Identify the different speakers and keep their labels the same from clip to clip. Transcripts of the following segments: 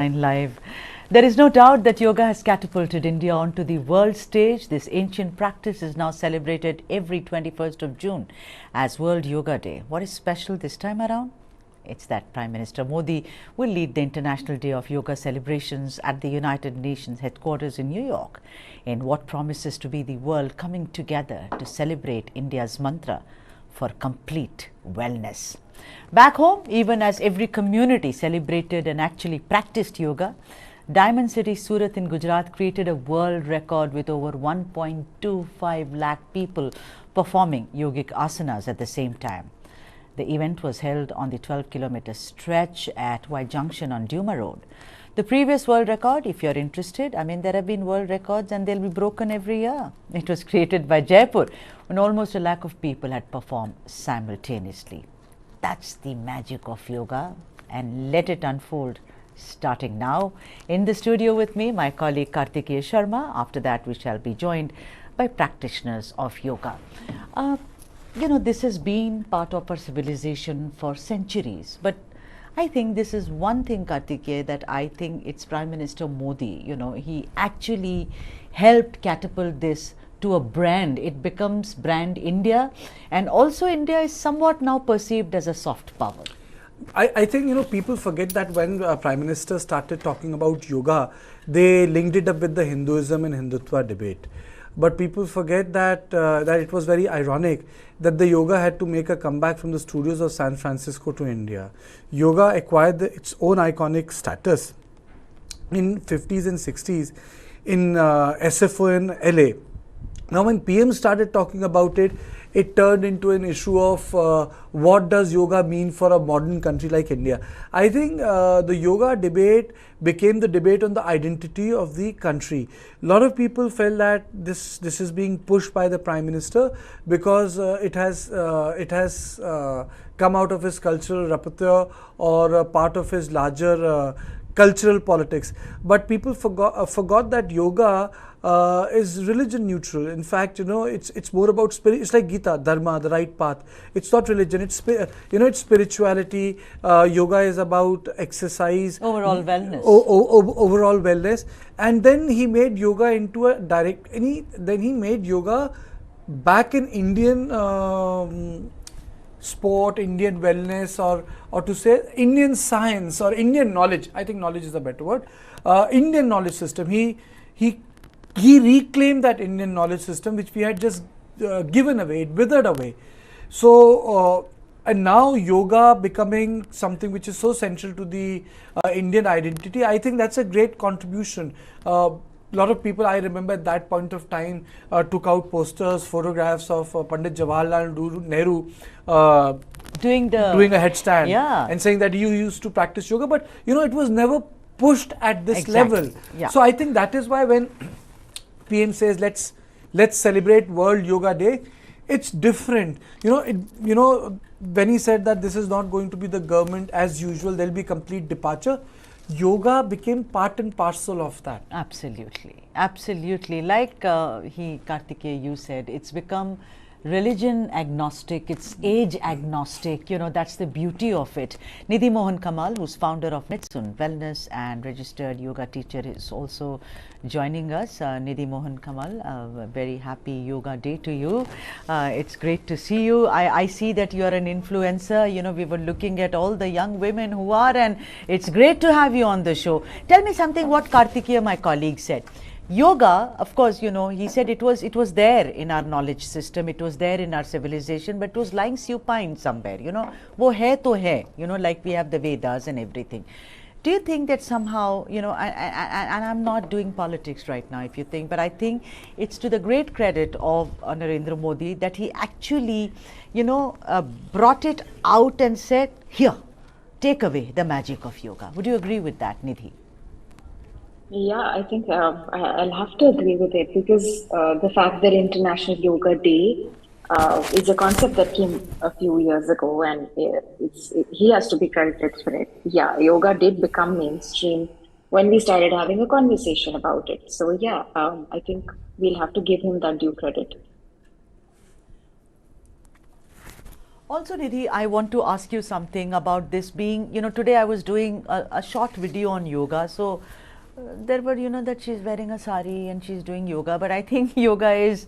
Speaker 1: Live. There is no doubt that yoga has catapulted India onto the world stage. This ancient practice is now celebrated every 21st of June as World Yoga Day. What is special this time around? It's that Prime Minister Modi will lead the International Day of Yoga celebrations at the United Nations headquarters in New York, in what promises to be the world coming together to celebrate India's mantra for complete wellness. Back home, even as every community celebrated and actually practiced yoga, Diamond City Surat in Gujarat created a world record with over 1.25 lakh people performing yogic asanas at the same time. The event was held on the 12-kilometer stretch at Y Junction on Duma Road. The previous world record, if you're interested, there have been world records and they'll be broken every year. It was created by Jaipur when almost a lakh of people had performed simultaneously. That's the magic of yoga, and let it unfold starting now. In the studio with me, my colleague Kartikeya Sharma. After that, we shall be joined by practitioners of yoga. This has been part of our civilization for centuries, but I think this is one thing, Kartikeya, that I think it's Prime Minister Modi, he actually helped catapult this to a brand. It becomes brand India, and also India is somewhat now perceived as a soft power.
Speaker 2: I think, people forget that when Prime Minister started talking about yoga, they linked it up with the Hinduism and Hindutva debate. But people forget that that it was very ironic that the yoga had to make a comeback from the studios of San Francisco to India. Yoga acquired its own iconic status in 50s and 60s in SFO in LA. Now, when PM started talking about it, it turned into an issue of what does yoga mean for a modern country like India. I think the yoga debate became the debate on the identity of the country. A lot of people felt that this is being pushed by the Prime Minister because it has come out of his cultural repertoire or part of his larger cultural politics. But people forgot that yoga is religion neutral. In fact, it's more about spirit. It's like Gita, Dharma, the right path. It's not religion. It's it's spirituality. Yoga is about exercise,
Speaker 1: overall wellness.
Speaker 2: Overall wellness. And then he made yoga into a direct. Then he made yoga back in Indian sport, Indian wellness, or to say Indian science or Indian knowledge. I think knowledge is a better word. Indian knowledge system. He reclaimed that Indian knowledge system which we had just given away, it withered away. So, and now yoga becoming something which is so central to the Indian identity, I think that's a great contribution. A lot of people, I remember at that point of time, took out posters, photographs of Pandit Jawaharlal Nehru doing a headstand, and saying that you used to practice yoga, but it was never pushed at this level.
Speaker 1: Yeah.
Speaker 2: So I think that is why when PM says let's celebrate World Yoga Day, it's different. When he said that this is not going to be the government as usual, there'll be complete departure. Yoga became part and parcel of that.
Speaker 1: Absolutely, absolutely. Like Kartikeya, you said, it's become religion agnostic, it's age agnostic, that's the beauty of it. Nidhi Mohan Kamal, who's founder of News9 Wellness and registered yoga teacher, is also joining us. Nidhi Mohan Kamal, a very happy yoga day to you. It's great to see you. I see that you're an influencer. We were looking at all the young women who are, and it's great to have you on the show. Tell me something what Kartikeya, my colleague, said. Yoga, of course, he said it was there in our knowledge system, it was there in our civilization, but it was lying supine somewhere, wo hai to hai, like we have the Vedas and everything. Do you think that somehow, and I'm not doing politics right now, if you think, but I think it's to the great credit of Narendra Modi that he actually, brought it out and said, here, take away the magic of yoga. Would you agree with that, Nidhi?
Speaker 3: Yeah, I think I'll have to agree with it because the fact that International Yoga Day is a concept that came a few years ago, and he has to be credited for it. Yeah, yoga did become mainstream when we started having a conversation about it. So yeah, I think we'll have to give him that due credit.
Speaker 1: Also, Nidhi, I want to ask you something about this being, today I was doing a short video on yoga. So there were, that she's wearing a sari and she's doing yoga. But I think yoga is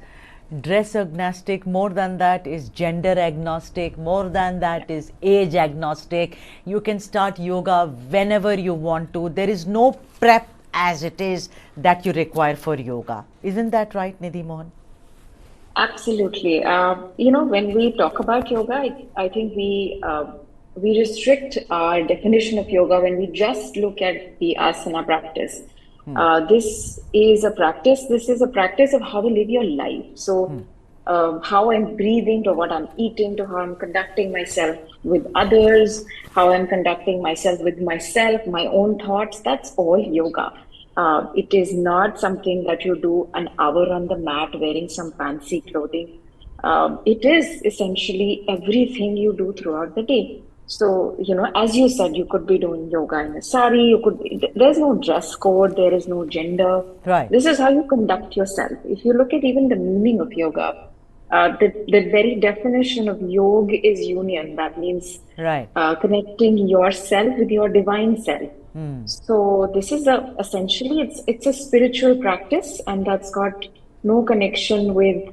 Speaker 1: dress agnostic. More than that is gender agnostic. More than that is age agnostic. You can start yoga whenever you want to. There is no prep as it is that you require for yoga. Isn't that right, Nidhi Mohan?
Speaker 3: Absolutely. When we talk about yoga, I think we restrict our definition of yoga when we just look at the asana practice. This is a practice. This is a practice of how to live your life. So, how I'm breathing, to what I'm eating, to how I'm conducting myself with others, how I'm conducting myself with myself, my own thoughts. That's all yoga. It is not something that you do an hour on the mat wearing some fancy clothing. It is essentially everything you do throughout the day. So, as you said, you could be doing yoga in a sari, there's no dress code, there is no gender.
Speaker 1: Right.
Speaker 3: This is how you conduct yourself. If you look at even the meaning of yoga, the very definition of yoga is union. That means
Speaker 1: Right.
Speaker 3: connecting yourself with your divine self. So this is essentially it's a spiritual practice, and that's got no connection with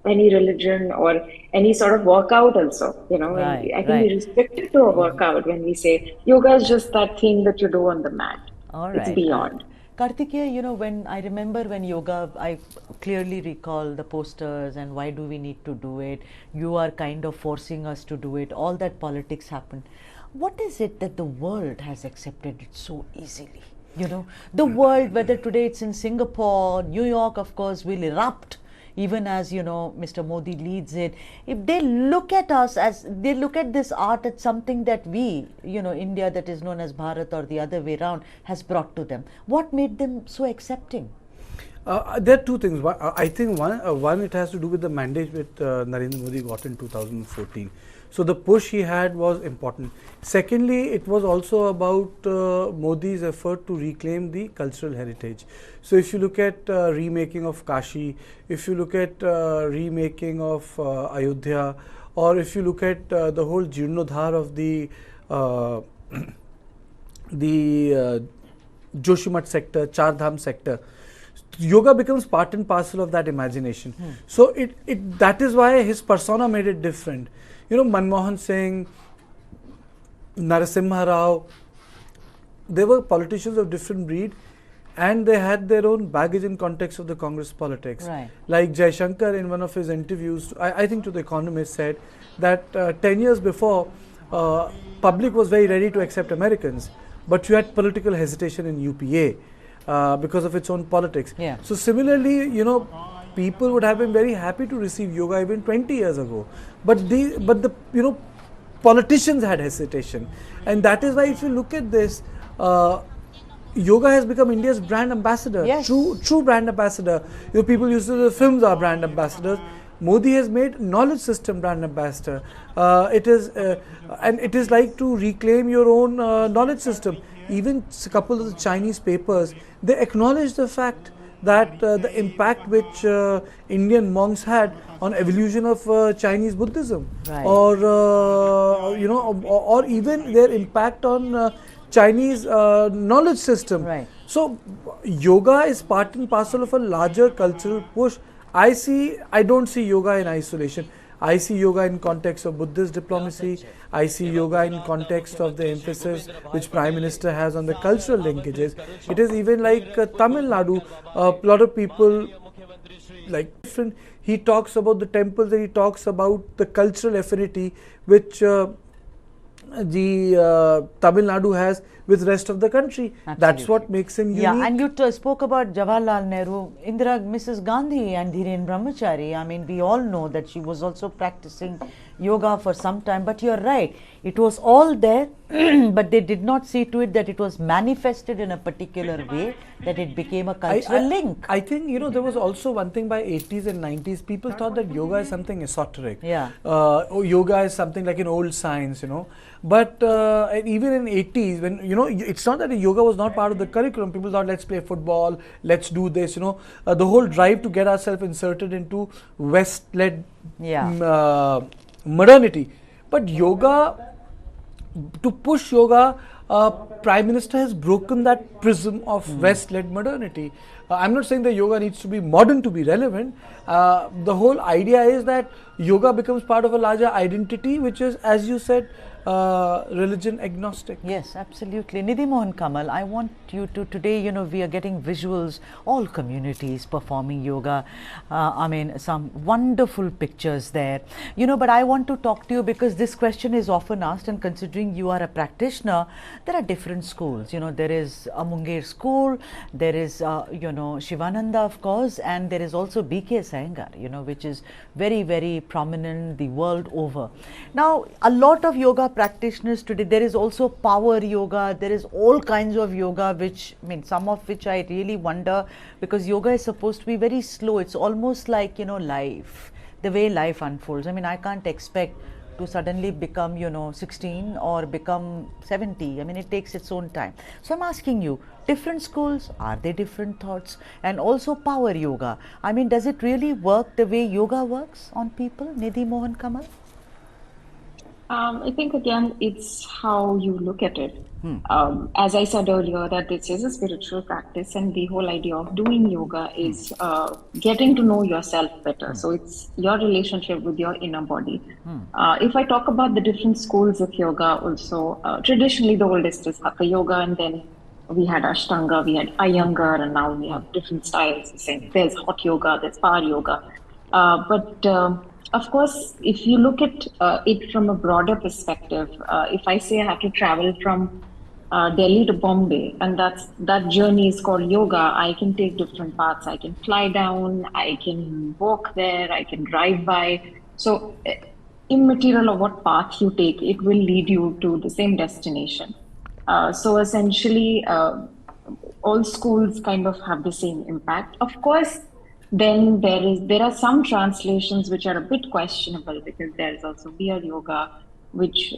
Speaker 3: any religion or any sort of workout also.
Speaker 1: Right,
Speaker 3: I think
Speaker 1: right.
Speaker 3: we restrict it to a workout when we say yoga is just that thing that you do on the mat.
Speaker 1: All
Speaker 3: It's
Speaker 1: right.
Speaker 3: beyond.
Speaker 1: Kartikeya, when I remember when yoga, I clearly recall the posters and why do we need to do it? You are kind of forcing us to do it. All that politics happened. What is it that the world has accepted it so easily? The world, whether today it's in Singapore, New York, of course, will erupt. Even as Mr. Modi leads it, if they look at us as they look at this art as something that we, India, that is known as Bharat or the other way around, has brought to them. What made them so accepting?
Speaker 2: There are two things. I think one it has to do with the mandate which Narendra Modi got in 2014. So the push he had was important. Secondly, it was also about Modi's effort to reclaim the cultural heritage. So if you look at remaking of Kashi, if you look at remaking of Ayodhya, or if you look at the whole Jirnodhar of the Joshimath sector, Char Dham sector, yoga becomes part and parcel of that imagination. So that is why his persona made it different. Manmohan Singh, Narasimha Rao, they were politicians of different breed, and they had their own baggage in context of the Congress politics.
Speaker 1: Right.
Speaker 2: Like Jaishankar in one of his interviews, I think to The Economist, said that 10 years before, public was very ready to accept Americans, but you had political hesitation in UPA because of its own politics.
Speaker 1: Yeah.
Speaker 2: So similarly, people would have been very happy to receive yoga even 20 years ago, but the politicians had hesitation, and that is why if you look at this, yoga has become India's brand ambassador.
Speaker 1: Yes.
Speaker 2: True brand ambassador. People used to the films are brand ambassadors. Modi has made knowledge system brand ambassador. It is like to reclaim your own knowledge system. Even a couple of the Chinese papers, they acknowledge the fact that the impact which Indian monks had on evolution of Chinese Buddhism,
Speaker 1: Right.
Speaker 2: or even their impact on Chinese knowledge system.
Speaker 1: Right.
Speaker 2: So yoga is part and parcel of a larger cultural push. I don't see yoga in isolation. I see yoga in context of Buddhist diplomacy. I see yoga in context of the emphasis which Prime Minister has on the cultural linkages. It is even like Tamil Nadu, a lot of people like different. He talks about the temples and he talks about the cultural affinity which the Tamil Nadu has with rest of the country.
Speaker 1: Absolutely.
Speaker 2: That's what makes him unique.
Speaker 1: Yeah, and you spoke about Jawaharlal Nehru, Mrs. Gandhi and Dhiren Brahmachari. I mean, we all know that she was also practicing yoga for some time, but you're right, it was all there, but they did not see to it that it was manifested in a particular way, that it became a cultural link.
Speaker 2: I think, there was also one thing by 80s and 90s, people thought that yoga is something esoteric.
Speaker 1: Yeah.
Speaker 2: Yoga is something like an old science, But even in 80s, when, it's not that yoga was not part of the curriculum. People thought, let's play football, let's do this, the whole drive to get ourselves inserted into West-led modernity. But yoga, to push yoga, Prime Minister has broken that prism of West-led modernity. I'm not saying that yoga needs to be modern to be relevant. The whole idea is that yoga becomes part of a larger identity, which is, as you said, religion agnostic.
Speaker 1: Yes, absolutely. Nidhi Mohan Kamal, I want you to today, we are getting visuals, all communities performing yoga. I mean, some wonderful pictures there. But I want to talk to you because this question is often asked, and considering you are a practitioner, there are different schools. There is a Munger school, there is, Shivananda, of course, and there is also BK Iyengar, which is very, very prominent the world over. Now, a lot of yoga practitioners today, there is also power yoga, there is all kinds of yoga, which, some of which I really wonder, because yoga is supposed to be very slow. It's almost like, life, the way life unfolds. I can't expect to suddenly become, 16 or become 70. It takes its own time. So I'm asking you, different schools, are they different thoughts? And also power yoga. Does it really work the way yoga works on people? Nidhi Mohan Kamal?
Speaker 3: I think again, it's how you look at it. As I said earlier, that this is a spiritual practice, and the whole idea of doing yoga is getting to know yourself better. So it's your relationship with your inner body. If I talk about the different schools of yoga, also traditionally the oldest is Hatha Yoga, and then we had Ashtanga, we had Iyengar, and now we have different styles. There's hot yoga, there's power yoga. But of course, if you look at it from a broader perspective, if I say I have to travel from Delhi to Bombay, and that journey is called yoga, I can take different paths. I can fly down, I can walk there, I can drive by. So, immaterial of what path you take, it will lead you to the same destination. So essentially, all schools kind of have the same impact. Of course, then there are some translations which are a bit questionable, because there's also Veer Yoga, which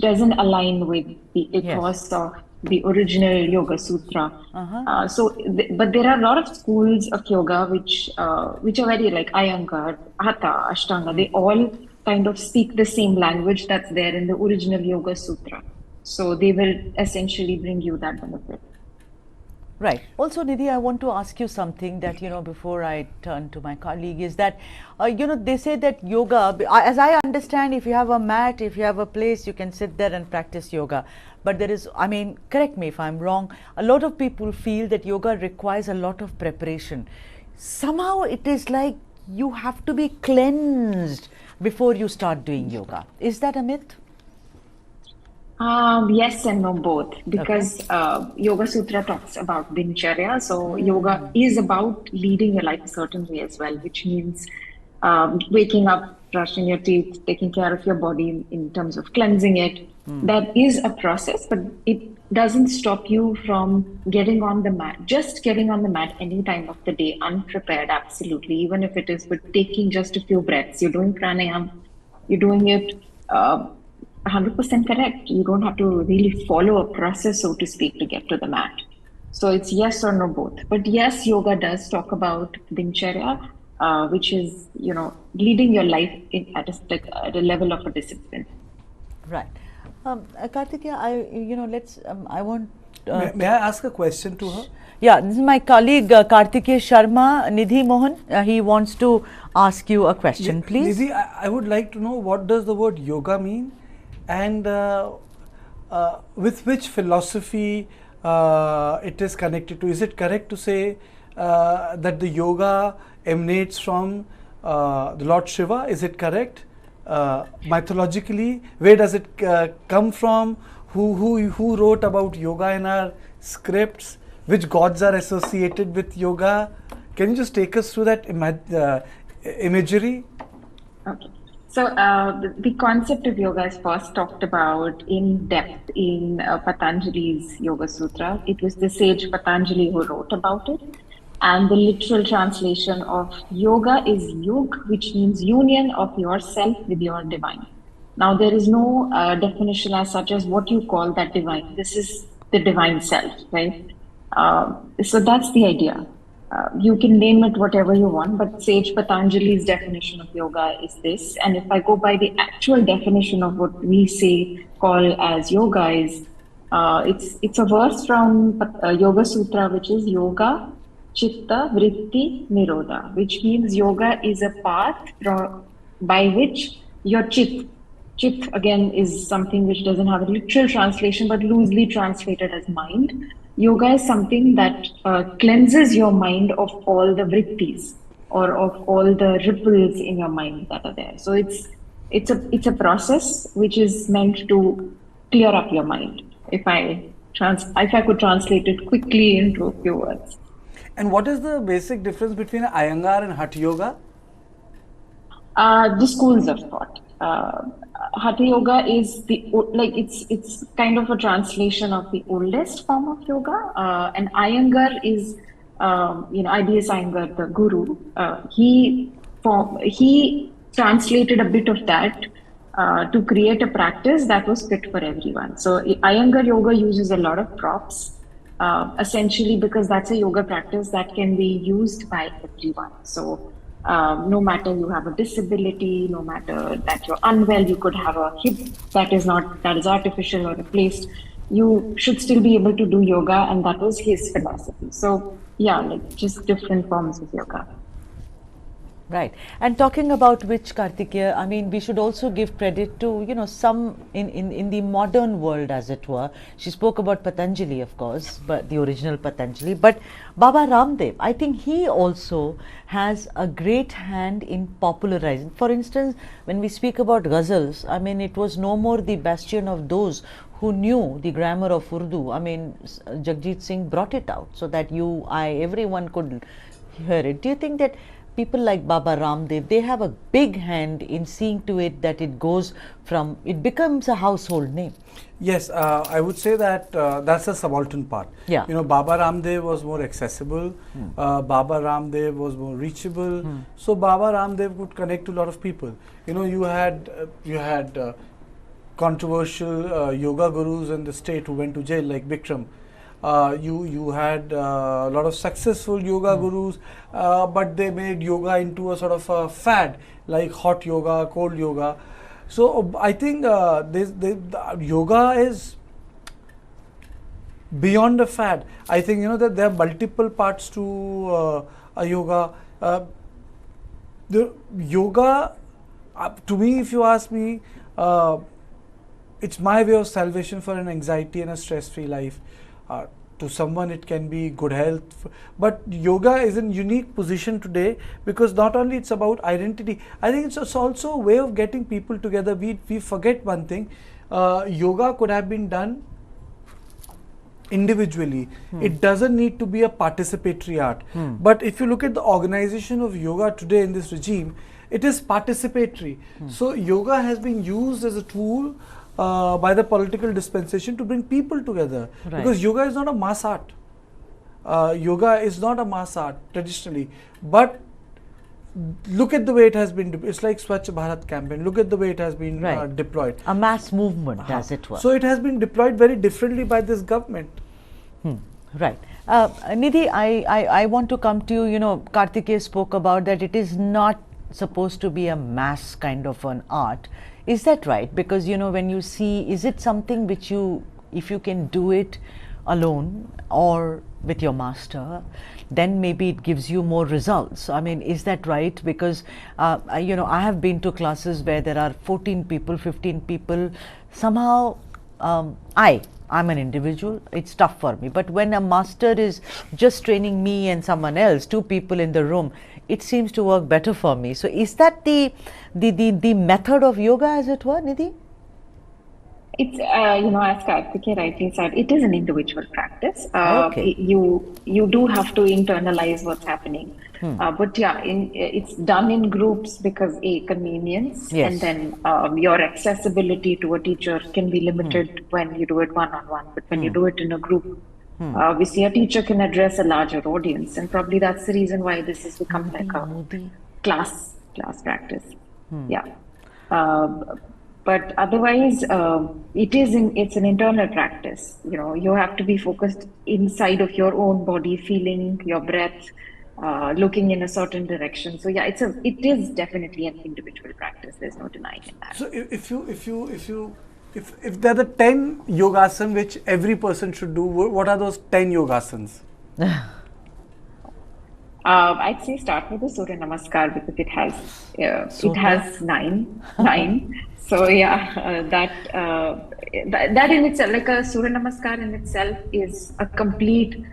Speaker 3: doesn't align with the ethos of the original Yoga Sutra. But there are a lot of schools of yoga which are very like Iyengar, Hatha, Ashtanga. They all kind of speak the same language that's there in the original Yoga Sutra. So they will essentially bring you that benefit.
Speaker 1: Right. Also, Nidhi, I want to ask you something that, before I turn to my colleague, is that, they say that yoga, as I understand, if you have a mat, if you have a place, you can sit there and practice yoga. But there is, correct me if I'm wrong, a lot of people feel that yoga requires a lot of preparation. Somehow it is like you have to be cleansed before you start doing yoga. Is that a myth?
Speaker 3: Yes and no, both, because Yoga Sutra talks about Dincharya. So yoga is about leading your life a certain way as well, which means waking up, brushing your teeth, taking care of your body in terms of cleansing it. That is a process, but it doesn't stop you from getting on the mat. Just getting on the mat any time of the day, unprepared, absolutely, even if it is with taking just a few breaths. You're doing pranayam, you're doing it 100% correct. You don't have to really follow a process, so to speak, to get to the mat. So it's yes or no, both. But yes, yoga does talk about Dincharya, which is, leading your life at a level of a discipline.
Speaker 1: Right. Kartikeya, I want...
Speaker 2: May I ask a question to her?
Speaker 1: Yeah, this is my colleague Kartikeya Sharma, Nidhi Mohan. He wants to ask you a question, please.
Speaker 2: Nidhi, I would like to know, what does the word yoga mean? And with which philosophy it is connected to? Is it correct to say that the yoga emanates from the Lord Shiva? Is it correct? Mythologically, where does it come from? Who wrote about yoga in our scripts? Which gods are associated with yoga? Can you just take us through that imagery?
Speaker 3: Okay. So the concept of yoga is first talked about in depth in Patanjali's Yoga Sutra. It was the sage Patanjali who wrote about it. And the literal translation of yoga is yug, which means union of yourself with your divine. Now, there is no definition as such as what you call that divine. This is the divine self, right? So that's the idea. You can name it whatever you want, but Sage Patanjali's definition of yoga is this. And if I go by the actual definition of what we say call as yoga is, it's a verse from Yoga Sutra, which is yoga, chitta, vritti, nirodha, which means yoga is a path by which your chit again is something which doesn't have a literal translation, but loosely translated as mind. Yoga is something that cleanses your mind of all the vrittis or of all the ripples in your mind that are there. So it's a process which is meant to clear up your mind. If I could translate it quickly into a few words.
Speaker 2: And what is the basic difference between Iyengar and Hatha Yoga?
Speaker 3: The schools of thought. Hatha yoga is it's kind of a translation of the oldest form of yoga. And Iyengar is IBS Iyengar, the guru. He translated a bit of that to create a practice that was fit for everyone. So Iyengar yoga uses a lot of props. Essentially because that's a yoga practice that can be used by everyone. So no matter you have a disability, no matter that you're unwell, you could have a hip that is artificial or replaced. You should still be able to do yoga, and that was his philosophy. So yeah, like just different forms of yoga.
Speaker 1: Right. And talking about which, Kartikeya, I mean, we should also give credit to, some in the modern world, as it were. She spoke about Patanjali, of course, but the original Patanjali. But Baba Ramdev, I think he also has a great hand in popularizing. For instance, when we speak about ghazals, I mean, it was no more the bastion of those who knew the grammar of Urdu. I mean, Jagjit Singh brought it out so that everyone could hear it. Do you think that people like Baba Ramdev, they have a big hand in seeing to it that it becomes a household name?
Speaker 2: Yes, I would say that that's the subaltern part.
Speaker 1: Yeah.
Speaker 2: Baba Ramdev was more accessible. Baba Ramdev was more reachable. So Baba Ramdev could connect to a lot of people. You had controversial yoga gurus in the state who went to jail, like Bikram. You had a lot of successful yoga gurus, but they made yoga into a sort of a fad, like hot yoga, cold yoga. So I think yoga is beyond a fad. I think that there are multiple parts to a yoga. The yoga, to me, if you ask me, it's my way of salvation for an anxiety and a stress-free life. To someone it can be good health, but yoga is in unique position today because not only it's about identity, I think it's also a way of getting people together. We forget one thing, yoga could have been done individually. It doesn't need to be a participatory art. But if you look at the organization of yoga today in this regime, it is participatory. So yoga has been used as a tool by the political dispensation to bring people together. Right. Because yoga is not a mass art. Yoga is not a mass art traditionally, but look at the way it has been. It's like Swachh Bharat campaign. Look at the way it has been deployed.
Speaker 1: A mass movement, as it were.
Speaker 2: So it has been deployed very differently by this government.
Speaker 1: Right. Nidhi, I want to come to you. Kartikeya spoke about that it is not supposed to be a mass kind of an art. Is that right? Because when you see, is it something which if you can do it alone or with your master, then maybe it gives you more results. I mean, is that right? Because I have been to classes where there are 14 people, 15 people. Somehow I'm an individual, it's tough for me. But when a master is just training me and someone else, 2 people in the room, it seems to work better for me. So is that the method of yoga, as it were, Nidhi?
Speaker 3: It's as Kartikeya rightly said, it is an individual practice.
Speaker 1: Okay.
Speaker 3: You do have to internalize what's happening. But yeah, it's done in groups because convenience,
Speaker 1: yes.
Speaker 3: And then your accessibility to a teacher can be limited when you do it one-on-one. But when you do it in a group, obviously a teacher can address a larger audience, and probably that's the reason why this has become like a class practice. Yeah. But otherwise, it's an internal practice. You have to be focused inside of your own body, feeling your breath, looking in a certain direction. So yeah, it is definitely an individual practice. There's no denying in that.
Speaker 2: So if there are the 10 yogasans which every person should do, what are those 10 yogasans?
Speaker 3: I'd say start with the Surya Namaskar because it
Speaker 1: Surya?
Speaker 3: has nine. So yeah, that in itself, like a Surya Namaskar in itself, is a complete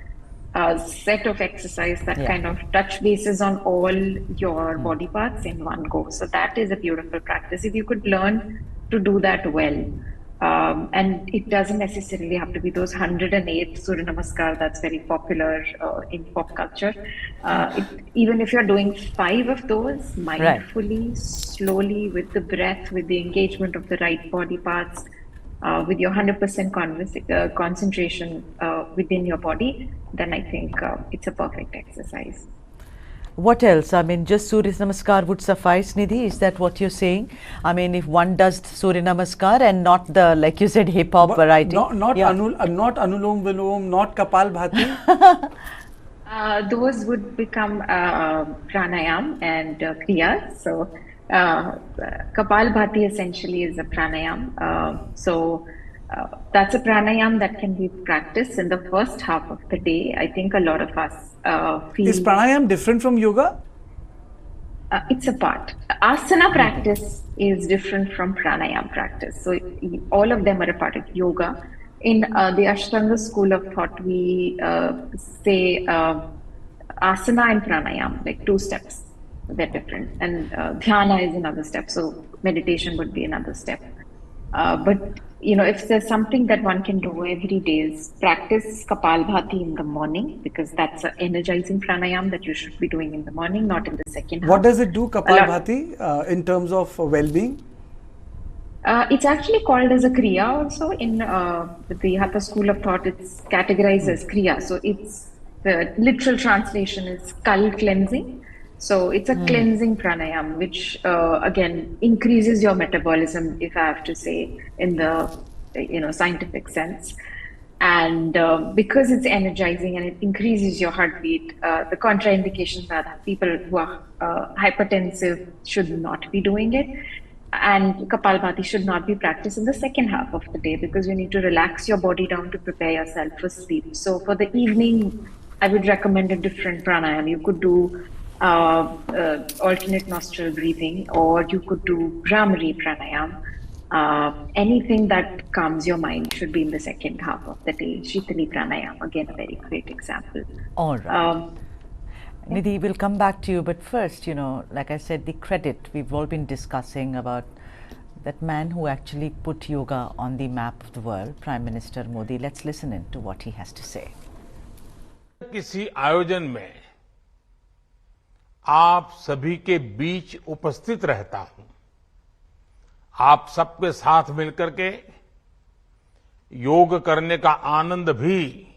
Speaker 3: set of exercise that
Speaker 1: Yeah.
Speaker 3: kind of touch bases on all your body parts in one go. So that is a beautiful practice. If you could learn to do that well. And it doesn't necessarily have to be those 108 Surya Namaskar that's very popular in pop culture. Even if you're doing five of those
Speaker 1: Right.
Speaker 3: mindfully, slowly, with the breath, with the engagement of the right body parts, with your 100% concentration within your body, then I think it's a perfect exercise.
Speaker 1: What else? I mean, just Surya Namaskar would suffice, Nidhi? Is that what you're saying? I mean, if one does Surya Namaskar and not the, like you said, hip hop variety.
Speaker 2: Not
Speaker 1: Yeah.
Speaker 2: not Anulom Vilom, not Kapal Bhati.
Speaker 3: Those would become pranayam and kriya. So, Kapal Bhati essentially is a pranayam. That's a pranayam that can be practiced in the first half of the day. I think a lot of us feel
Speaker 2: Is pranayam different from yoga?
Speaker 3: it's a part. Asana practice is different from pranayam practice. So all of them are a part of yoga. In the Ashtanga school of thought, we say asana and pranayam, like two steps. They're different. And dhyana is another step. So meditation would be another step. But if there's something that one can do every day is practice Kapalbhati in the morning because that's an energizing pranayam that you should be doing in the morning, not in the second half.
Speaker 2: What does it do,
Speaker 3: A
Speaker 2: Kapal
Speaker 3: lot-
Speaker 2: Bhati, in terms of well-being?
Speaker 3: It's actually called as a kriya also in the Hatha school of thought. It's categorized as kriya. So it's the literal translation is skull cleansing. So it's a cleansing pranayam, which again increases your metabolism, if I have to say, in the scientific sense. And because it's energizing and it increases your heartbeat, the contraindications are that people who are hypertensive should not be doing it. And Kapalbhati should not be practiced in the second half of the day because you need to relax your body down to prepare yourself for sleep. So for the evening, I would recommend a different pranayam. You could do alternate nostril breathing, or you could do Bhramari pranayam. Anything that calms your mind should be in the second half of the day. Shitali pranayam, again, a very great example.
Speaker 1: All right. Nidhi, we'll come back to you, but first, like I said, the credit we've all been discussing about that man who actually put yoga on the map of the world, Prime Minister Modi. Let's listen in to what he has to say.
Speaker 4: किसी आयोजन में आप सभी के बीच उपस्थित रहता हूं, आप सबके साथ मिलकर के योग करने का आनंद भी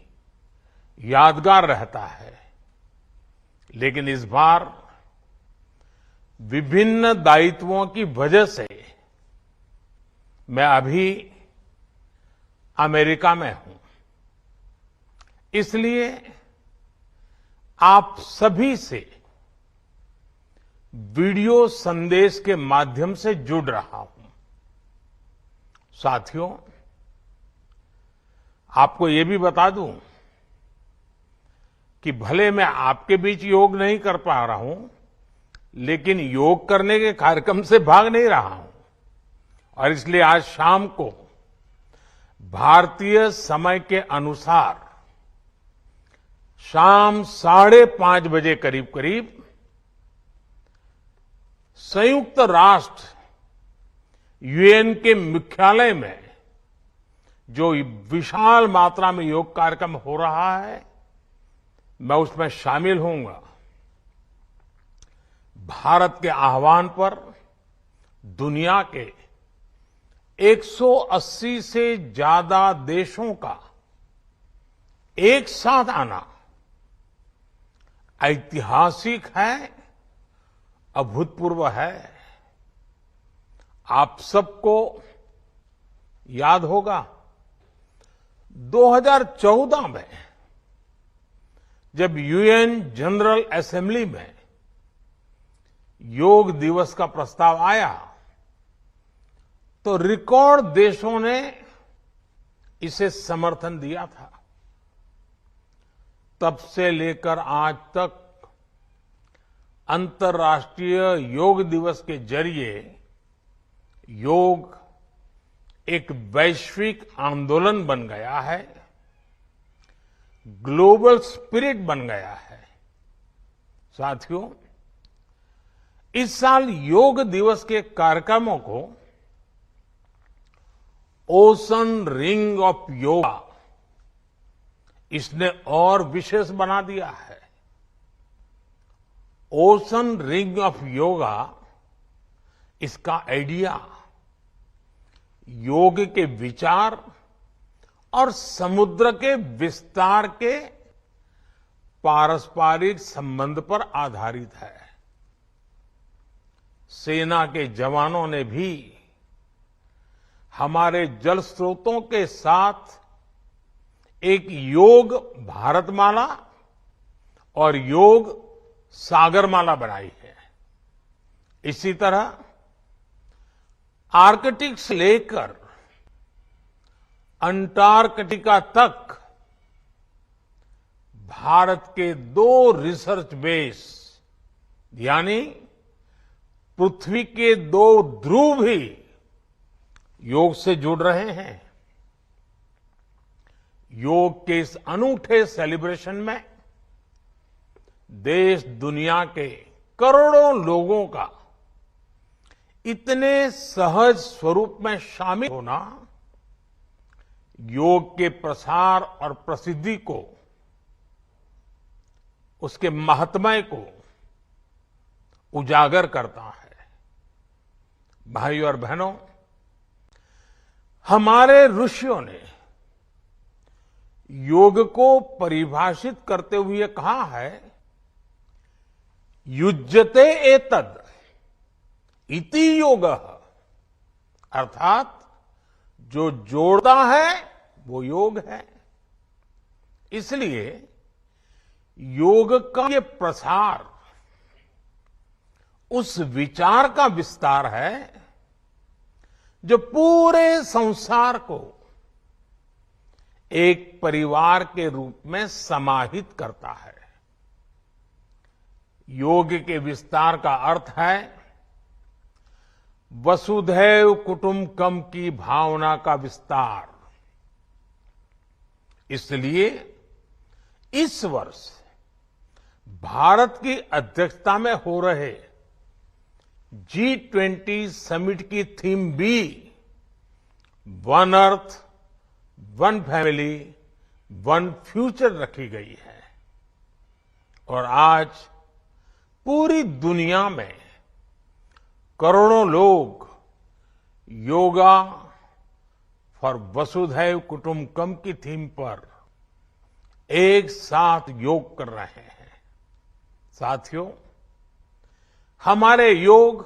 Speaker 4: यादगार रहता है। लेकिन इस बार विभिन्न दायित्वों की वजह से मैं अभी अमेरिका में हूं। इसलिए आप सभी से वीडियो संदेश के माध्यम से जुड़ रहा हूं। साथियों, आपको ये भी बता दूं कि भले मैं आपके बीच योग नहीं कर पा रहा हूं, लेकिन योग करने के कार्यक्रम से भाग नहीं रहा हूं। और इसलिए आज शाम को भारतीय समय के अनुसार शाम 5:30 बजे करीब करीब संयुक्त राष्ट्र यूएन के मुख्यालय में जो विशाल मात्रा में योग कार्यक्रम हो रहा है, मैं उसमें शामिल होऊंगा। भारत के आह्वान पर दुनिया के 180 से ज्यादा देशों का एक साथ आना ऐतिहासिक है, अभूतपूर्व है। आप सबको याद होगा 2014 में जब यूएन जनरल असेंबली में योग दिवस का प्रस्ताव आया तो रिकॉर्ड देशों ने इसे समर्थन दिया था। तब से लेकर आज तक अंतर्राष्ट्रीय योग दिवस के जरिए योग एक वैश्विक आंदोलन बन गया है, ग्लोबल स्पिरिट बन गया है। साथियों, इस साल योग दिवस के कार्यक्रमों को ओशन रिंग ऑफ योगा इसने और विशेष बना दिया है। ओशन रिंग ऑफ योगा, इसका आइडिया योग के विचार और समुद्र के विस्तार के पारस्परिक संबंध पर आधारित है। सेना के जवानों ने भी हमारे जल स्रोतों के साथ एक योग भारतमाला और योग सागरमाला बनाई है। इसी तरह आर्कटिक से लेकर अंटार्कटिका तक भारत के 2 रिसर्च बेस यानी पृथ्वी के 2 ध्रुव भी योग से जुड़ रहे हैं। योग के इस अनूठे सेलिब्रेशन में देश दुनिया के करोड़ों लोगों का इतने सहज स्वरूप में शामिल होना योग के प्रसार और प्रसिद्धि को, उसके महात्म्य को उजागर करता है। भाइयों और बहनों, हमारे ऋषियों ने योग को परिभाषित करते हुए कहा है, युज्यते एतद इति योगः, अर्थात जो जोड़ता है वो योग है। इसलिए योग का ये प्रसार उस विचार का विस्तार है जो पूरे संसार को एक परिवार के रूप में समाहित करता है। योग के विस्तार का अर्थ है वसुधैव कुटुंबकम की भावना का विस्तार। इसलिए इस वर्ष भारत की अध्यक्षता में हो रहे G20 समिट की थीम भी one earth, one family, one future रखी गई है। और आज पूरी दुनिया में करोड़ों लोग योगा फॉर वसुधैव कुटुंबकम की थीम पर एक साथ योग कर रहे हैं। साथियों, हमारे योग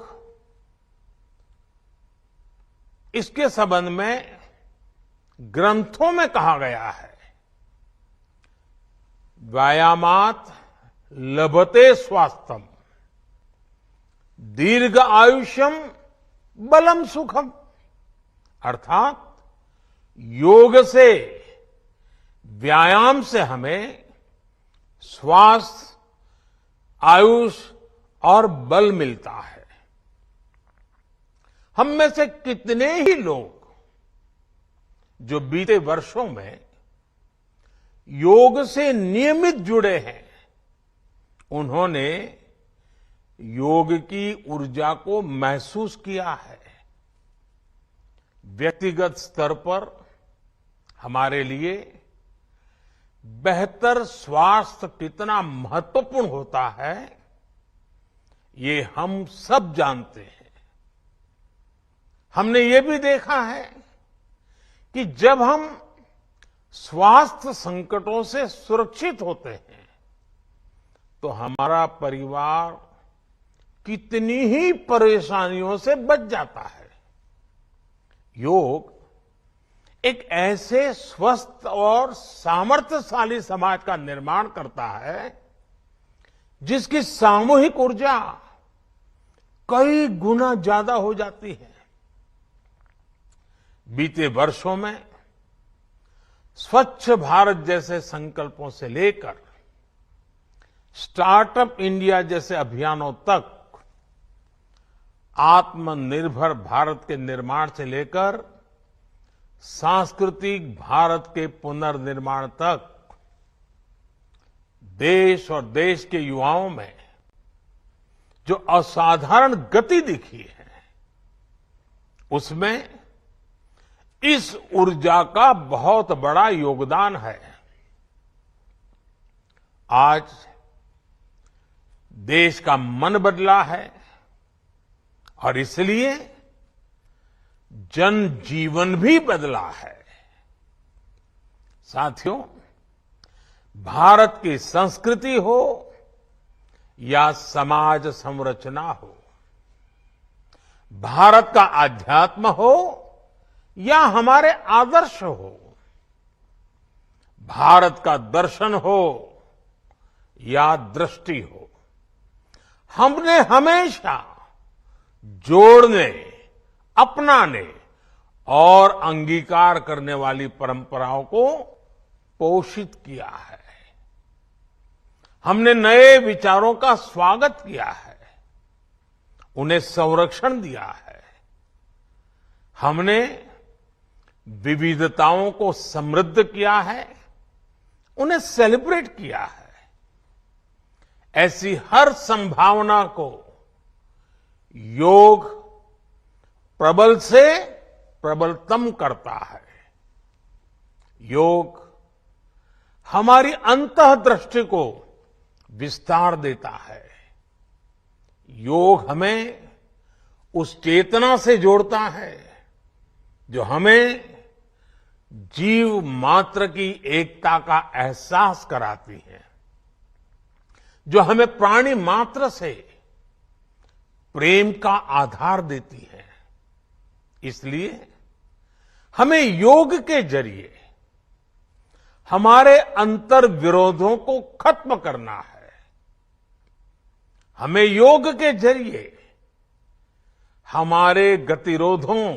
Speaker 4: इसके संबंध में ग्रंथों में कहा गया है, व्यायामात लभते स्वास्थ्यम दीर्घ आयुष्यम बलम सुखम, अर्थात योग से, व्यायाम से हमें स्वास्थ्य, आयुष और बल मिलता है। हम में से कितने ही लोग जो बीते वर्षों में योग से नियमित जुड़े हैं, उन्होंने योग की ऊर्जा को महसूस किया है। व्यक्तिगत स्तर पर हमारे लिए बेहतर स्वास्थ्य कितना महत्वपूर्ण होता है, ये हम सब जानते हैं। हमने ये भी देखा है कि जब हम स्वास्थ्य संकटों से सुरक्षित होते हैं तो हमारा परिवार कितनी ही परेशानियों से बच जाता है। योग एक ऐसे स्वस्थ और सामर्थ्यशाली समाज का निर्माण करता है जिसकी सामूहिक ऊर्जा कई गुना ज्यादा हो जाती है। बीते वर्षों में स्वच्छ भारत जैसे संकल्पों से लेकर स्टार्टअप इंडिया जैसे अभियानों तक, आत्मनिर्भर भारत के निर्माण से लेकर सांस्कृतिक भारत के पुनर्निर्माण तक देश और देश के युवाओं में जो असाधारण गति दिखी है, उसमें इस ऊर्जा का बहुत बड़ा योगदान है। आज देश का मन बदला है और इसलिए जनजीवन भी बदला है। साथियों, भारत की संस्कृति हो या समाज संरचना हो, भारत का आध्यात्म हो या हमारे आदर्श हो, भारत का दर्शन हो या दृष्टि हो, हमने हमेशा जोड़ने, अपनाने और अंगीकार करने वाली परंपराओं को पोषित किया है। हमने नए विचारों का स्वागत किया है, उन्हें संरक्षण दिया है। हमने विविधताओं को समृद्ध किया है, उन्हें सेलिब्रेट किया है। ऐसी हर संभावना को योग प्रबल से प्रबलतम करता है। योग हमारी अंतःदृष्टि को विस्तार देता है। योग हमें उस चेतना से जोड़ता है जो हमें जीव मात्र की एकता का एहसास कराती है, जो हमें प्राणी मात्र से प्रेम का आधार देती है। इसलिए हमें योग के जरिए हमारे अंतर विरोधों को खत्म करना है। हमें योग के जरिए हमारे गतिरोधों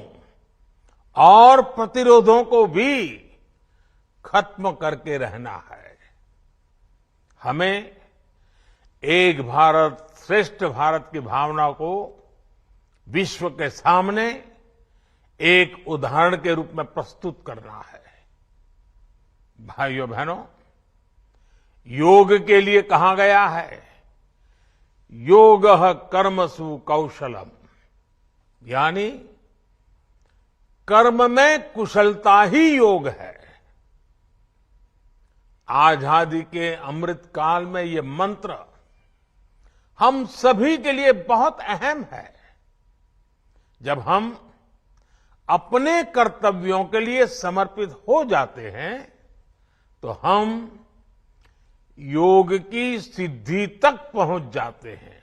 Speaker 4: और प्रतिरोधों को भी खत्म करके रहना है। हमें एक भारत श्रेष्ठ भारत की भावना को विश्व के सामने एक उदाहरण के रूप में प्रस्तुत करना है। भाइयों बहनों, योग के लिए कहा गया है, योगः कर्मसु कौशलम, यानी कर्म में कुशलता ही योग है। आजादी के अमृत काल में ये मंत्र हम सभी के लिए बहुत अहम है। जब हम अपने कर्तव्यों के लिए समर्पित हो जाते हैं तो हम योग की सिद्धि तक पहुंच जाते हैं।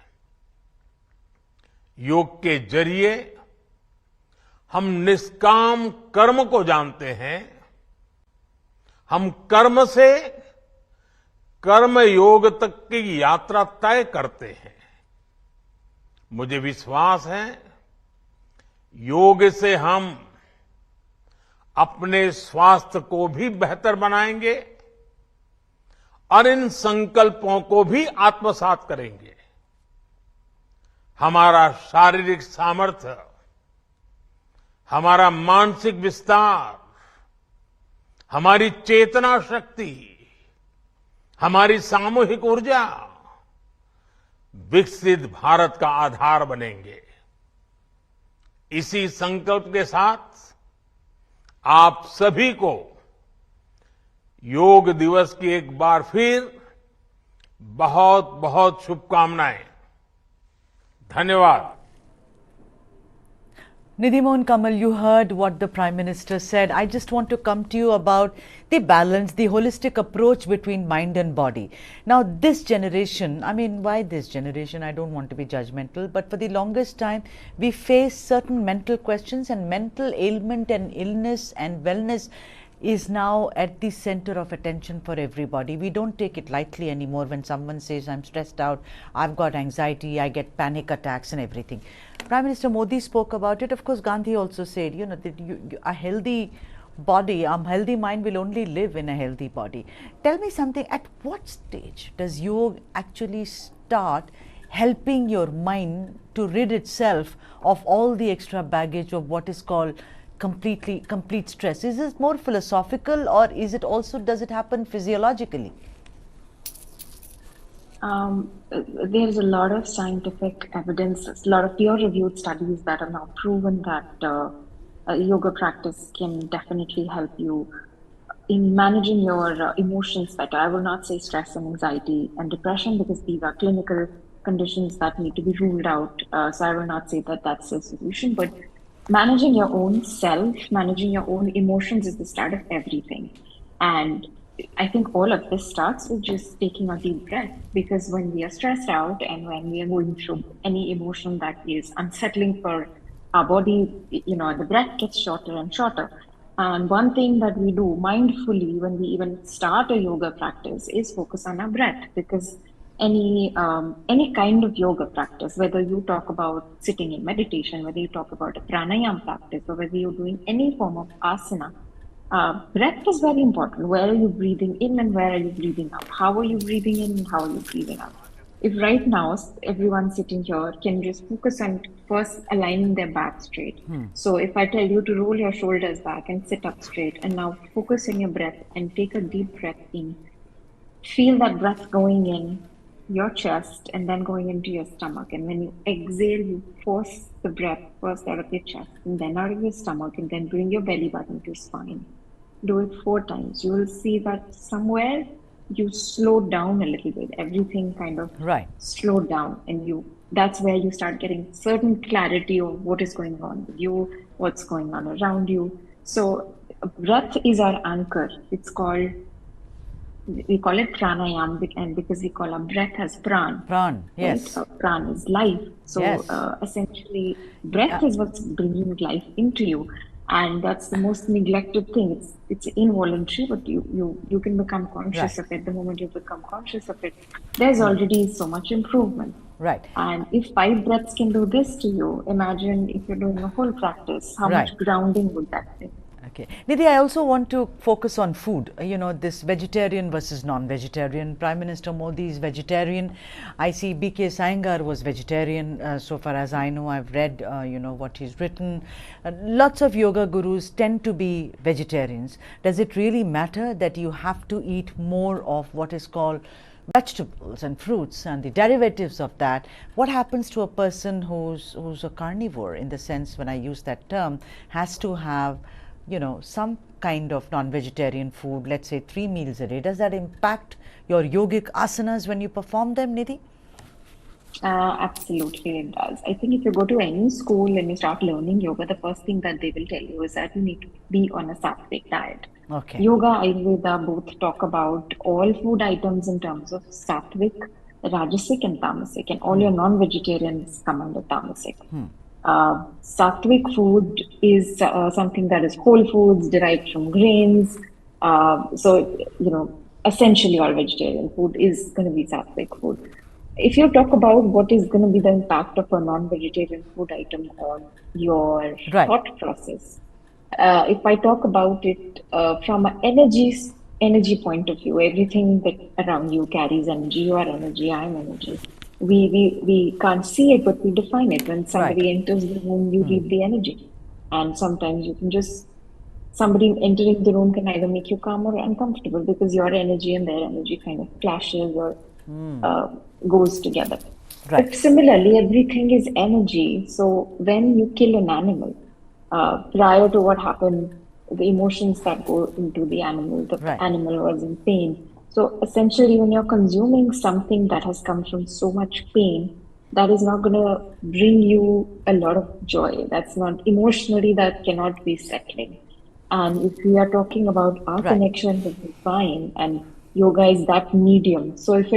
Speaker 4: योग के जरिए हम निष्काम कर्म को जानते हैं। हम कर्म से कर्म योग तक की यात्रा तय करते हैं। मुझे विश्वास है, योग से हम अपने स्वास्थ्य को भी बेहतर बनाएंगे और इन संकल्पों को भी आत्मसात करेंगे। हमारा शारीरिक सामर्थ्य, हमारा मानसिक विस्तार, हमारी चेतना शक्ति, हमारी सामूहिक ऊर्जा विकसित भारत का आधार बनेंगे। इसी संकल्प के साथ आप सभी को योग दिवस की एक बार फिर बहुत बहुत शुभकामनाएं। धन्यवाद।
Speaker 1: Nidhimohan Kamal, you heard what the Prime Minister said. I just want to come to you about the balance, the holistic approach between mind and body. Now, this generation, I mean, why this generation? I don't want to be judgmental, but for the longest time, we face certain mental questions, and mental ailment and illness and wellness is now at the center of attention for everybody. We don't take it lightly anymore when someone says, I'm stressed out, I've got anxiety, I get panic attacks and everything. Prime Minister Modi spoke about it. Of course, Gandhi also said, you know, that a healthy body, a healthy mind will only live in a healthy body. Tell me something, at what stage does yoga actually start helping your mind to rid itself of all the extra baggage of what is called complete stress? Is this more philosophical, or is it also, does it happen physiologically?
Speaker 3: There's a lot of scientific evidence, a lot of peer-reviewed studies that have now proven that yoga practice can definitely help you in managing your emotions better. I will not say stress and anxiety and depression, because these are clinical conditions that need to be ruled out. So I will not say that that's a solution, but managing your own self, managing your own emotions is the start of everything. And I think all of this starts with just taking a deep breath, because when we are stressed out and when we are going through any emotion that is unsettling for our body, you know, the breath gets shorter and shorter. And one thing that we do mindfully when we even start a yoga practice is focus on our breath, because any kind of yoga practice, whether you talk about sitting in meditation, whether you talk about a pranayama practice, or whether you're doing any form of asana, breath is very important. Where are you breathing in and where are you breathing out? How are you breathing in and how are you breathing out? If right now everyone sitting here can just focus on first aligning their back straight. So if I tell you to roll your shoulders back and sit up straight, and now focus on your breath and take a deep breath in, feel that breath going in your chest and then going into your stomach. And when you exhale, you force the breath first out of your chest and then out of your stomach, and then bring your belly button to spine. Do it 4 times. You will see that somewhere you slow down a little bit. Everything kind of slowed down, and that's where you start getting certain clarity of what is going on with you, what's going on around you. So breath is our anchor. We call it pranayam, and because we call our breath as pran.
Speaker 1: Pran, yes.
Speaker 3: Right? Pran is life. So
Speaker 1: yes.
Speaker 3: Essentially, breath is what's bringing life into you. And that's the most neglected thing. It's involuntary, but you can become conscious of it. The moment you become conscious of it, there's already so much improvement.
Speaker 1: Right.
Speaker 3: And if 5 breaths can do this to you, imagine if you're doing a whole practice, how much grounding would that be?
Speaker 1: Okay. Nidhi, I also want to focus on food. You know, this vegetarian versus non-vegetarian. Prime Minister Modi is vegetarian. I see B.K. Sayangar was vegetarian. So far as I know, I've read, you know, what he's written. Lots of yoga gurus tend to be vegetarians. Does it really matter that you have to eat more of what is called vegetables and fruits and the derivatives of that? What happens to a person who's a carnivore, in the sense, when I use that term, has to have, you know, some kind of non-vegetarian food, let's say 3 meals a day? Does that impact your yogic asanas when you perform them, Nidhi?
Speaker 3: Absolutely, it does. I think if you go to any school and you start learning yoga, the first thing that they will tell you is that you need to be on a sattvic diet.
Speaker 1: Okay.
Speaker 3: Yoga, Ayurveda both talk about all food items in terms of sattvic, rajasic and tamasic, and all your non-vegetarians come under tamasic. Sattvic food is something that is whole foods derived from grains. So, you know, essentially all vegetarian food is going to be sattvic food. If you talk about what is going to be the impact of a non-vegetarian food item on your thought process, if I talk about it from an energy point of view, everything that around you carries energy. You are energy, I am energy. We can't see it, but we define it. When somebody enters the room, you read the energy. And sometimes you can somebody entering the room can either make you calm or uncomfortable, because your energy and their energy kind of clashes or goes together. But similarly, everything is energy. So when you kill an animal, prior to what happened, the emotions that go into the animal was in pain. So essentially, when you're consuming something that has come from so much pain, that is not going to bring you a lot of joy. That's not emotionally, that cannot be settling. And if we are talking about our
Speaker 1: Right.
Speaker 3: connection with the divine, and yoga is that medium. So if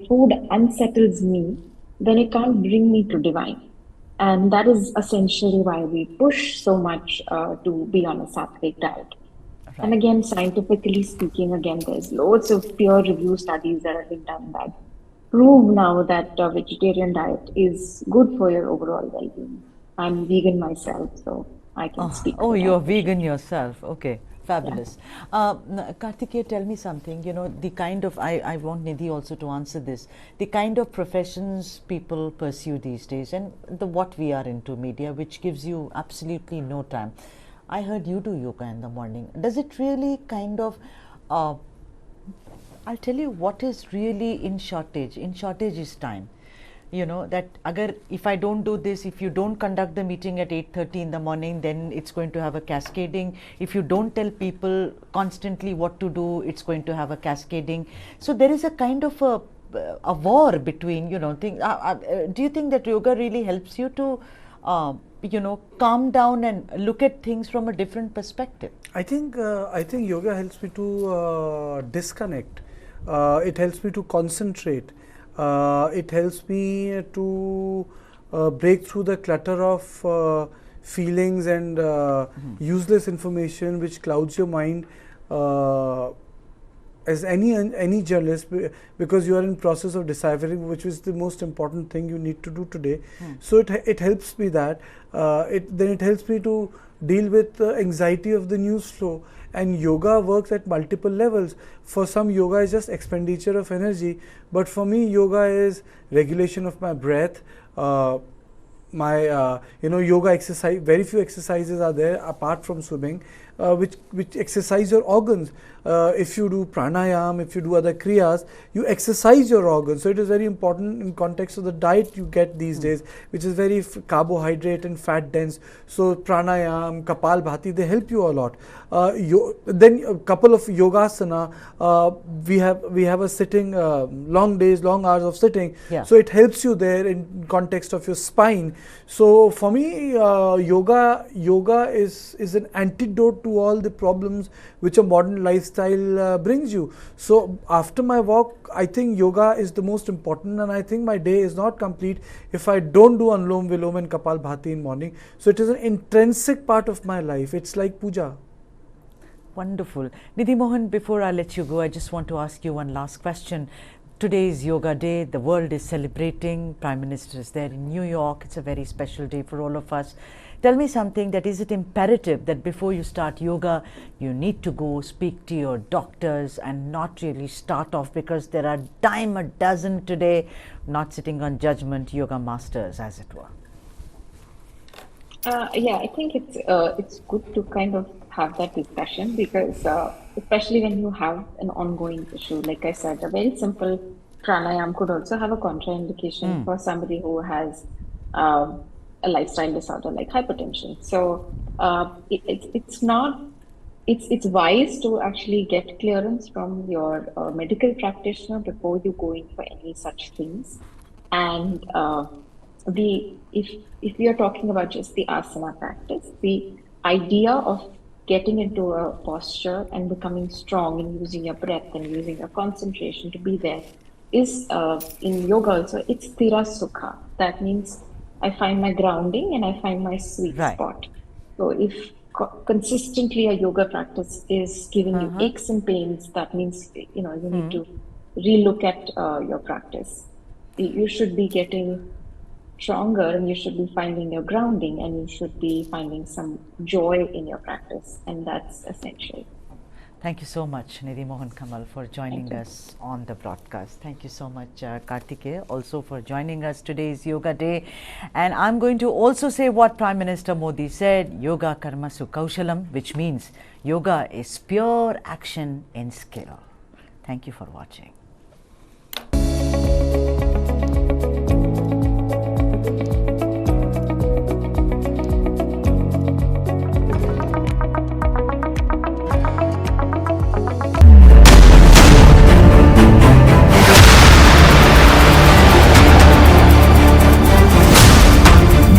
Speaker 3: food unsettles me, then it can't bring me to divine. And that is essentially why we push so much to be on a sattvic diet. And
Speaker 1: Right.
Speaker 3: again, scientifically speaking, again, there's loads of peer review studies that have been done that prove now that a vegetarian diet is good for your overall well-being. I'm vegan myself, so I can speak
Speaker 1: Oh,
Speaker 3: to
Speaker 1: you're
Speaker 3: that for sure.
Speaker 1: vegan yourself. Okay,
Speaker 3: Yeah.
Speaker 1: fabulous. Kartikeya, tell me something. You know, the kind of, I want Nidhi also to answer this, the kind of professions people pursue these days and the what we are into media, which gives you absolutely no time. I heard you do yoga in the morning. Does it really kind of I'll tell you what is really in shortage. In shortage is time. You know that agar if I don't do this, if you don't conduct the meeting at 8:30 in the morning, then it's going to have a cascading. If you don't tell people constantly what to do, it's going to have a cascading. So there is a kind of a war between things. Do you think that yoga really helps you to calm down and look at things from a different perspective?
Speaker 2: I think yoga helps me to disconnect. It helps me to concentrate. It helps me to break through the clutter of feelings and useless information which clouds your mind. As any journalist, because you are in process of deciphering which is the most important thing you need to do today. So it helps me that it helps me to deal with the anxiety of the news flow. And yoga works at multiple levels. For some, yoga is just expenditure of energy, but for me, yoga is regulation of my breath. Yoga exercise, very few exercises are there apart from swimming, which exercise your organs. If you do pranayam, if you do other kriyas, you exercise your organs. So it is very important in context of the diet you get these days, which is very carbohydrate and fat dense. So pranayam, kapalbhati, they help you a lot. Then a couple of yogasana. We have a sitting, long days, long hours of sitting.
Speaker 1: Yeah.
Speaker 2: So it helps you there in context of your spine. So for me, yoga is an antidote to all the problems which a modern lifestyle brings you. So after my walk, I think yoga is the most important, and I think my day is not complete if I don't do Anulom Vilom and Kapalbhati in morning. So it is an intrinsic part of my life. It's like puja.
Speaker 1: Wonderful. Nidhi Mohan, before I let you go, I just want to ask you one last question. Today is Yoga Day. The world is celebrating. Prime Minister is there in New York. It's a very special day for all of us. Tell me something, that is it imperative that before you start yoga, you need to go speak to your doctors and not really start off, because there are dime a dozen today, not sitting on judgment, yoga masters, as it were.
Speaker 3: Yeah, I think it's good to kind of have that discussion because especially when you have an ongoing issue, like I said, a very simple pranayam could also have a contraindication for somebody who has a lifestyle disorder like hypertension. So it's wise to actually get clearance from your medical practitioner before you go in for any such things. And if we are talking about just the asana practice, the idea of getting into a posture and becoming strong and using your breath and using your concentration to be there is in yoga also, it's sthira sukha. That means I find my grounding and I find my sweet
Speaker 1: Right.
Speaker 3: spot. So if consistently a yoga practice is giving you aches and pains, that means you need to relook at your practice. You should be getting stronger and you should be finding your grounding and you should be finding some joy in your practice, and that's essential.
Speaker 1: Thank you so much, Nidhi Mohan Kamal, for joining
Speaker 3: Thank you.
Speaker 1: us on the broadcast. Thank you so much, Kartikeya, also for joining us. Today is Yoga Day. And I'm going to also say what Prime Minister Modi said, Yoga Karma Kaushalam, which means yoga is pure action in skill. Thank you for watching.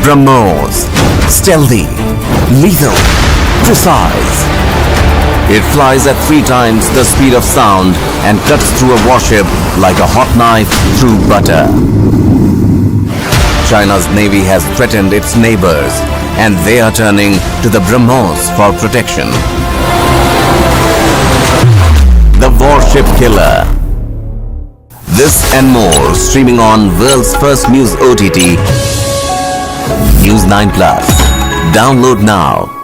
Speaker 5: BrahMos. Stealthy, lethal, precise. It flies at 3 times the speed of sound and cuts through a warship like a hot knife through butter. China's navy has threatened its neighbors, and they are turning to the BrahMos for protection. The Warship Killer. This and more streaming on world's first news OTT, News9 Plus. Download now.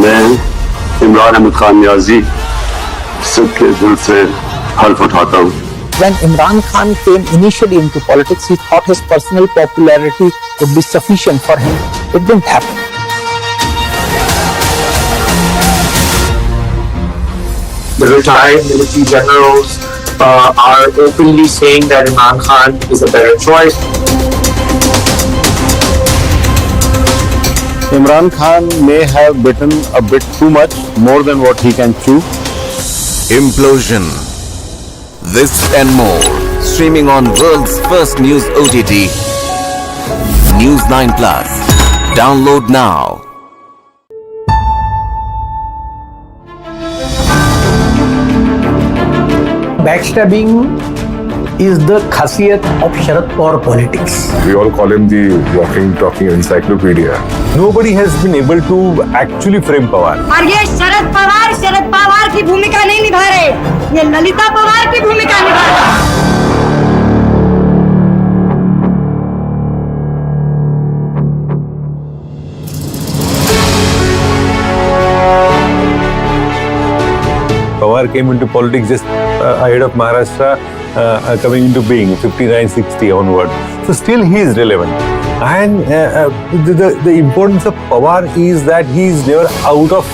Speaker 6: मैं इमरान अहमद खान नियाजी सबके दिल से हल्फ उठाता हूँ.
Speaker 7: When Imran Khan came initially into politics, he thought his personal popularity would be sufficient for him. It didn't happen.
Speaker 8: The retired military generals are openly saying that Imran Khan is a better choice.
Speaker 6: Imran Khan may have bitten a bit too much, more than what he can chew.
Speaker 5: Implosion. This and more streaming on world's first news OTT, News9 Plus. Download now.
Speaker 7: Backstabbing is the khasiyat of Sharad Pawar politics.
Speaker 6: We all call him the walking, talking encyclopedia.
Speaker 9: Nobody has been able to actually frame Pawar.
Speaker 10: और ये शरद पवार की भूमिका नहीं निभा रहे, ये ललिता पवार की भूमिका निभा रहे।
Speaker 9: Pawar came into politics just ahead of Maharashtra coming into being, 59-60 onward. So still he is relevant. And the importance of Pawar is that he is never out of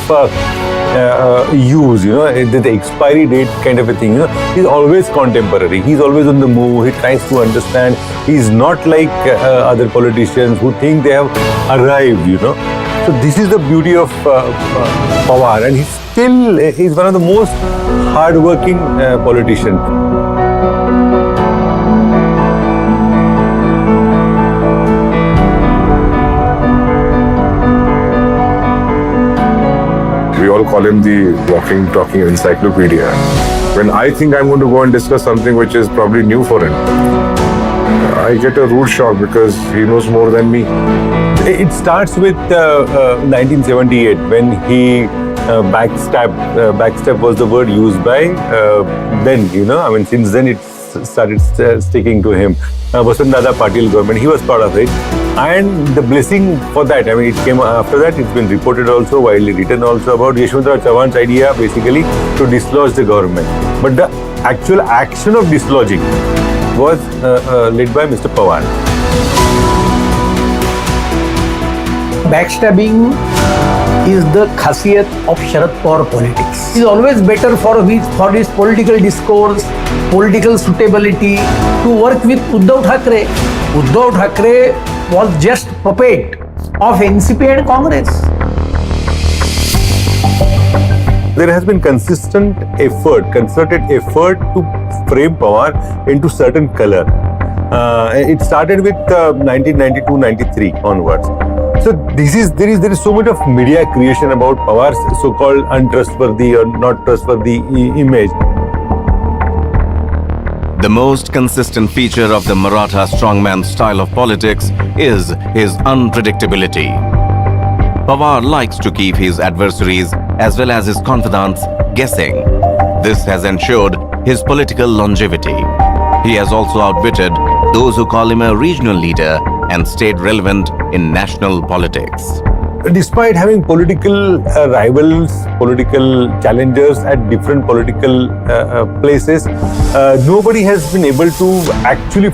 Speaker 9: use, the expiry date kind of a thing. He's always contemporary. He's always on the move. He tries to understand. He's not like other politicians who think they have arrived, So this is the beauty of Pawar, and he's one of the most hard-working politicians.
Speaker 6: We all call him the walking, talking encyclopedia. When I think I'm going to go and discuss something which is probably new for him, I get a rude shock because he knows more than me.
Speaker 9: It starts with 1978 when he backstabbed. Backstab was the word used by then, since then it started sticking to him. Vasant Patil government, he was part of it. And the blessing for that, it came after that. It's been reported also, widely written also about Yashwantrao Chavan's idea basically to dislodge the government. But the actual action of dislodging was led by Mr. Pawar.
Speaker 7: Backstabbing is the khasiyat of Sharad Pawar politics. It is always better for his political discourse, political suitability to work with Uddhav Thackeray. Uddhav Thackeray was just puppet of NCP and Congress.
Speaker 9: There has been concerted effort to frame Pawar into certain color. It started with 1992-93 onwards. So there is so much of media creation about Pawar's so-called untrustworthy or not trustworthy image.
Speaker 5: The most consistent feature of the Maratha strongman style of politics is his unpredictability. Pawar likes to keep his adversaries as well as his confidants guessing. This has ensured his political longevity. He has also outwitted those who call him a regional leader and stayed relevant in national politics.
Speaker 9: Despite having political rivals, political challengers at different political places, nobody has been able to actually